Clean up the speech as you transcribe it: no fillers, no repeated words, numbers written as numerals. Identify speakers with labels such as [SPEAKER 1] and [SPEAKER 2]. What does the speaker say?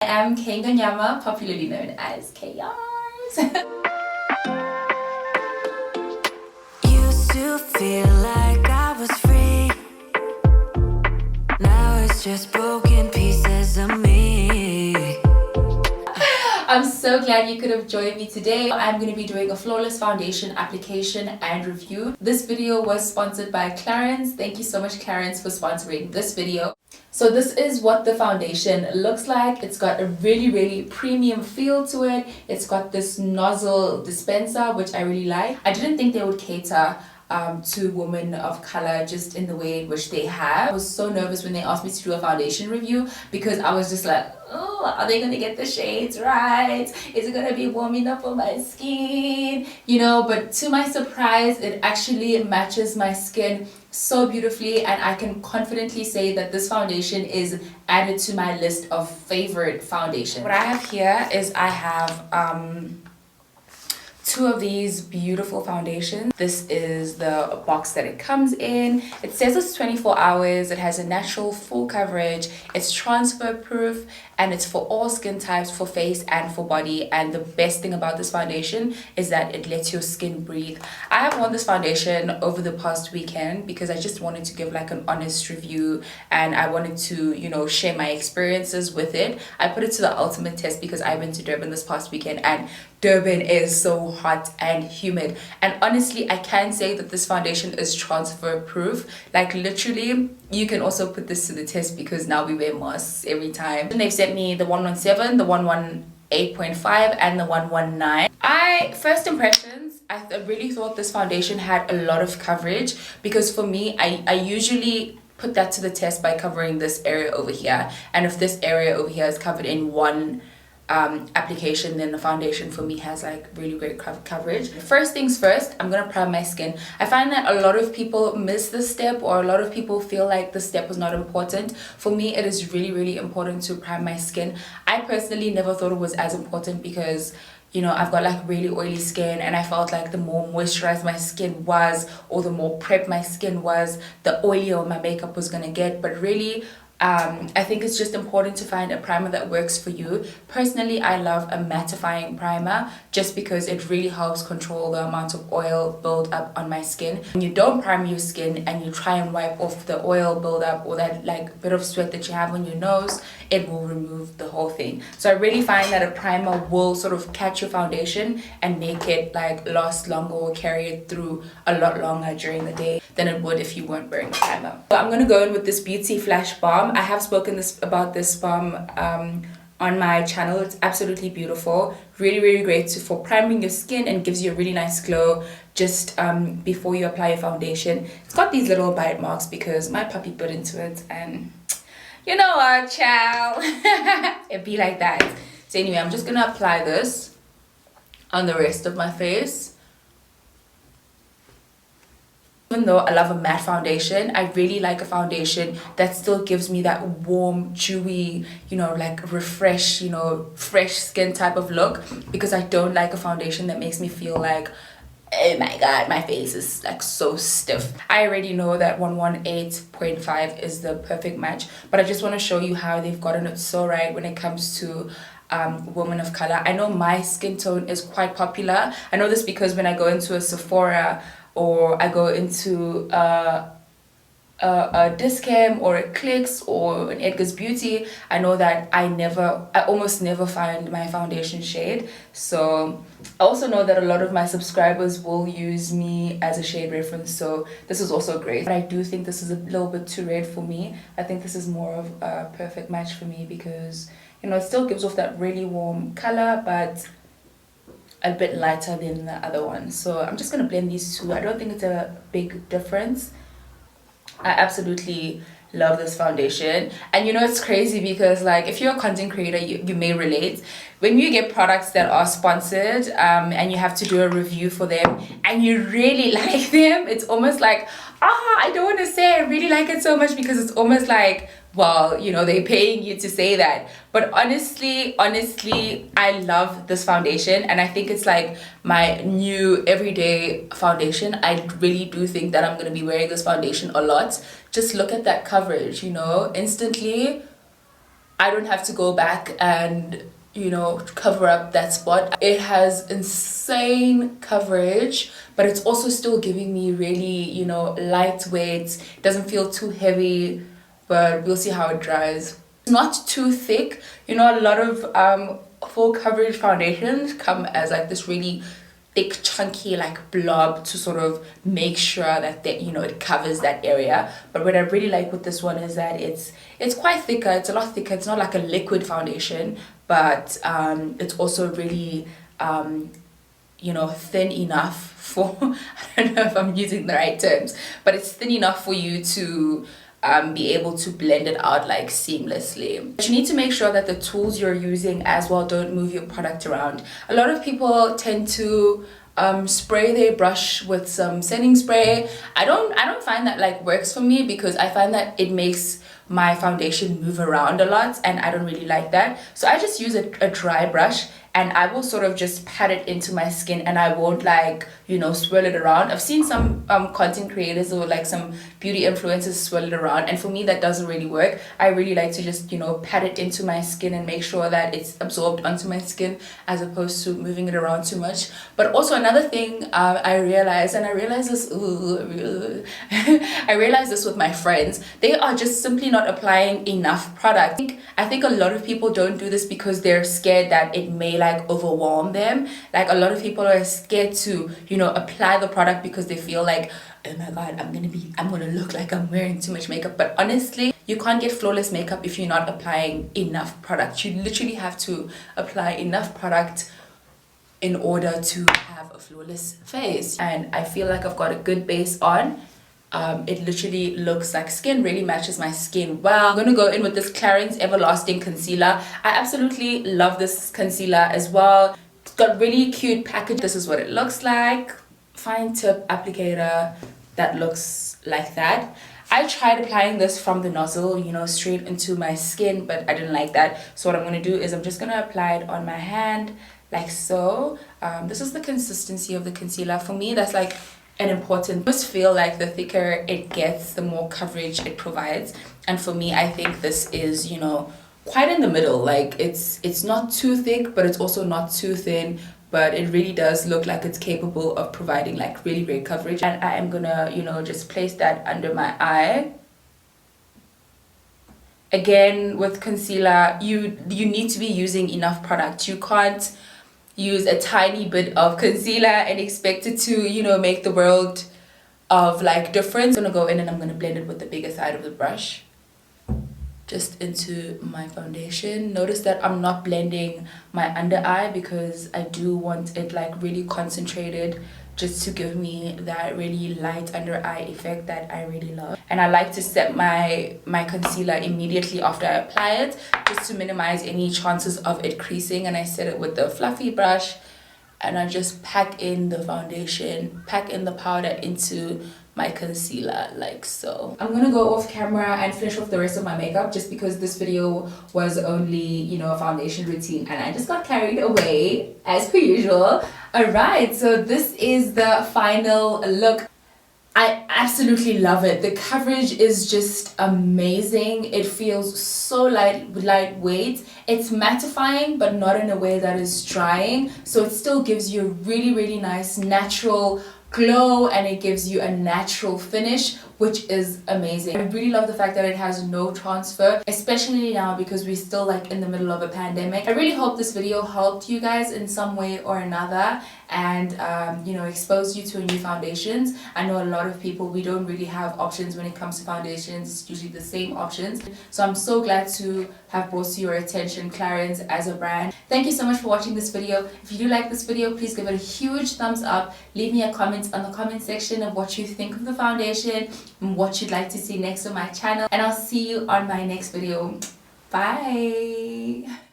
[SPEAKER 1] I am Ngonyama, popularly known as KRs.
[SPEAKER 2] Used to feel like I was free. Now it's just broken pieces of me.
[SPEAKER 1] I'm so glad you could have joined me today. I'm going to be doing a flawless foundation application and review. This video was sponsored by Clarins. Thank you so much, Clarins, for sponsoring this video. So this is what the foundation looks like. It's got a really premium feel to it. It's got this nozzle dispenser, which I really like. I didn't think they would cater to women of color just in the way in which they have. I was so nervous when they asked me to do a foundation review because I was just like, oh, are they gonna get the shades right? Is it gonna be warm enough for my skin? You know, but to my surprise, it actually matches my skin so beautifully, and I can confidently say that this foundation is added to my list of favorite foundation. What I have here is I have two of these beautiful foundations. This is the box that it comes in. It says it's 24 hours. It has a natural full coverage. It's transfer proof and it's for all skin types, for face and for body. And the best thing about this foundation is that it lets your skin breathe. I have worn this foundation over the past weekend because I just wanted to give like an honest review and I wanted to, you know, share my experiences with it. I put it to the ultimate test because I went to Durban this past weekend and Durban is so hot and humid, and honestly I can say that this foundation is transfer proof. Like literally you can also put this to the test because now we wear masks every time. And they've sent me the 117, the 118.5 and the 119. First impressions, I really thought this foundation had a lot of coverage because for me I usually put that to the test by covering this area over here, and if this area over here is covered in one application, then the foundation for me has like really great coverage. First things first, I'm gonna prime my skin. I find that a lot of people miss this step, or a lot of people feel like the step was not important. For me, it is really important to prime my skin. I personally never thought it was as important because, you know, I've got like really oily skin, and I felt like the more moisturized my skin was, or the more prep my skin was, the oilier my makeup was gonna get. But really, I think it's just important to find a primer that works for you. Personally, I love a mattifying primer just because it really helps control the amount of oil build up on my skin. When you don't prime your skin and you try and wipe off the oil buildup or that like bit of sweat that you have on your nose, it will remove the whole thing. So I really find that a primer will sort of catch your foundation and make it like last longer or carry it through a lot longer during the day than it would if you weren't wearing a primer. So I'm gonna go in with this Beauty Flash Balm. I have spoken about this balm on my channel. It's absolutely beautiful, really great for priming your skin and gives you a really nice glow just before you apply your foundation. It's got these little bite marks because my puppy bit into it, and you know what, child, it'd be like that. So anyway, I'm just gonna apply this on the rest of my face. Even though I love a matte foundation, I really like a foundation that still gives me that warm, dewy, you know, like refresh, you know, fresh skin type of look, because I don't like a foundation that makes me feel like, oh my god, my face is like so stiff. I already know that 118.5 is the perfect match, but I just want to show you how they've gotten it so right when it comes to women of color. I know my skin tone is quite popular. I know this because when I go into a Sephora or I go into a Discam or a Clicks or an Edgar's Beauty, I know that I almost never find my foundation shade. So I also know that a lot of my subscribers will use me as a shade reference, so this is also great. But I do think this is a little bit too red for me. I think this is more of a perfect match for me because, you know, it still gives off that really warm color but a bit lighter than the other one. So I'm just gonna blend these two. I don't think it's a big difference. I absolutely love this foundation. And you know, it's crazy because like if you're a content creator, you may relate. When you get products that are sponsored and you have to do a review for them and you really like them, it's almost like, I don't want to say I really like it so much because it's almost like, well, you know, they're paying you to say that. But honestly, I love this foundation, and I think it's like my new everyday foundation. I really do think that I'm going to be wearing this foundation a lot. Just look at that coverage, you know, instantly I don't have to go back and, you know, cover up that spot. It has insane coverage, but it's also still giving me really, you know, lightweight. It doesn't feel too heavy, but we'll see how it dries. Not too thick. You know, a lot of full coverage foundations come as like this really thick, chunky like blob to sort of make sure that they, you know, it covers that area. But what I really like with this one is that it's quite thicker. It's a lot thicker. It's not like a liquid foundation, but it's also really you know, thin enough for I don't know if I'm using the right terms, but it's thin enough for you to be able to blend it out like seamlessly. But you need to make sure that the tools you're using as well don't move your product around. A lot of people tend to spray their brush with some setting spray. I don't find that like works for me, because I find that it makes my foundation move around a lot, and I don't really like that. So I just use a dry brush, and I will sort of just pat it into my skin, and I won't like, you know, swirl it around. I've seen some content creators or like some beauty influencers swirl it around, and for me that doesn't really work. I really like to just, you know, pat it into my skin and make sure that it's absorbed onto my skin, as opposed to moving it around too much. But also another thing I realized this I realized this with my friends, they are just simply not applying enough product. I think a lot of people don't do this because they're scared that it may like overwhelm them. Like a lot of people are scared to, you know, apply the product because they feel like, oh my god, I'm gonna look like I'm wearing too much makeup. But honestly, you can't get flawless makeup if you're not applying enough product. You literally have to apply enough product in order to have a flawless face. And I feel like I've got a good base on. It literally looks like skin, really matches my skin well. I'm gonna go in with this Clarins Everlasting Concealer. I absolutely love this concealer as well. It's got really cute package. This is what it looks like. Fine tip applicator that looks like that. I tried applying this from the nozzle, you know, straight into my skin, but I didn't like that. So what I'm gonna do is I'm just gonna apply it on my hand like so. This is the consistency of the concealer. For me, that's like an important. I just feel like the thicker it gets, the more coverage it provides. And for me, I think this is, you know, quite in the middle. Like it's not too thick, but it's also not too thin, but it really does look like it's capable of providing like really great coverage. And I am gonna, you know, just place that under my eye. Again, with concealer, you need to be using enough product. You can't use a tiny bit of concealer and expect it to, you know, make the world of like difference. I'm gonna go in and I'm gonna blend it with the bigger side of the brush just into my foundation. Notice that I'm not blending my under eye because I do want it like really concentrated, just to give me that really light under eye effect that I really love. And I like to set my concealer immediately after I apply it, just to minimize any chances of it creasing. And I set it with the fluffy brush, and I just pack in the foundation, pack in the powder into my concealer like so. I'm gonna go off camera and finish off the rest of my makeup, just because this video was only, you know, a foundation routine and I just got carried away as per usual. Alright, so this is the final look. I absolutely love it. The coverage is just amazing. It feels so lightweight. It's mattifying, but not in a way that is drying. So it still gives you a really nice natural glow, and it gives you a natural finish, which is amazing. I really love the fact that it has no transfer, especially now because we're still like in the middle of a pandemic. I really hope this video helped you guys in some way or another, and you know, exposed you to new foundations. I know a lot of people, we don't really have options when it comes to foundations. It's usually the same options. So I'm so glad to have brought to your attention Clarins as a brand. Thank you so much for watching this video. If you do like this video, please give it a huge thumbs up. Leave me a comment on the comment section of what you think of the foundation and what you'd like to see next on my channel. And I'll see you on my next video. Bye.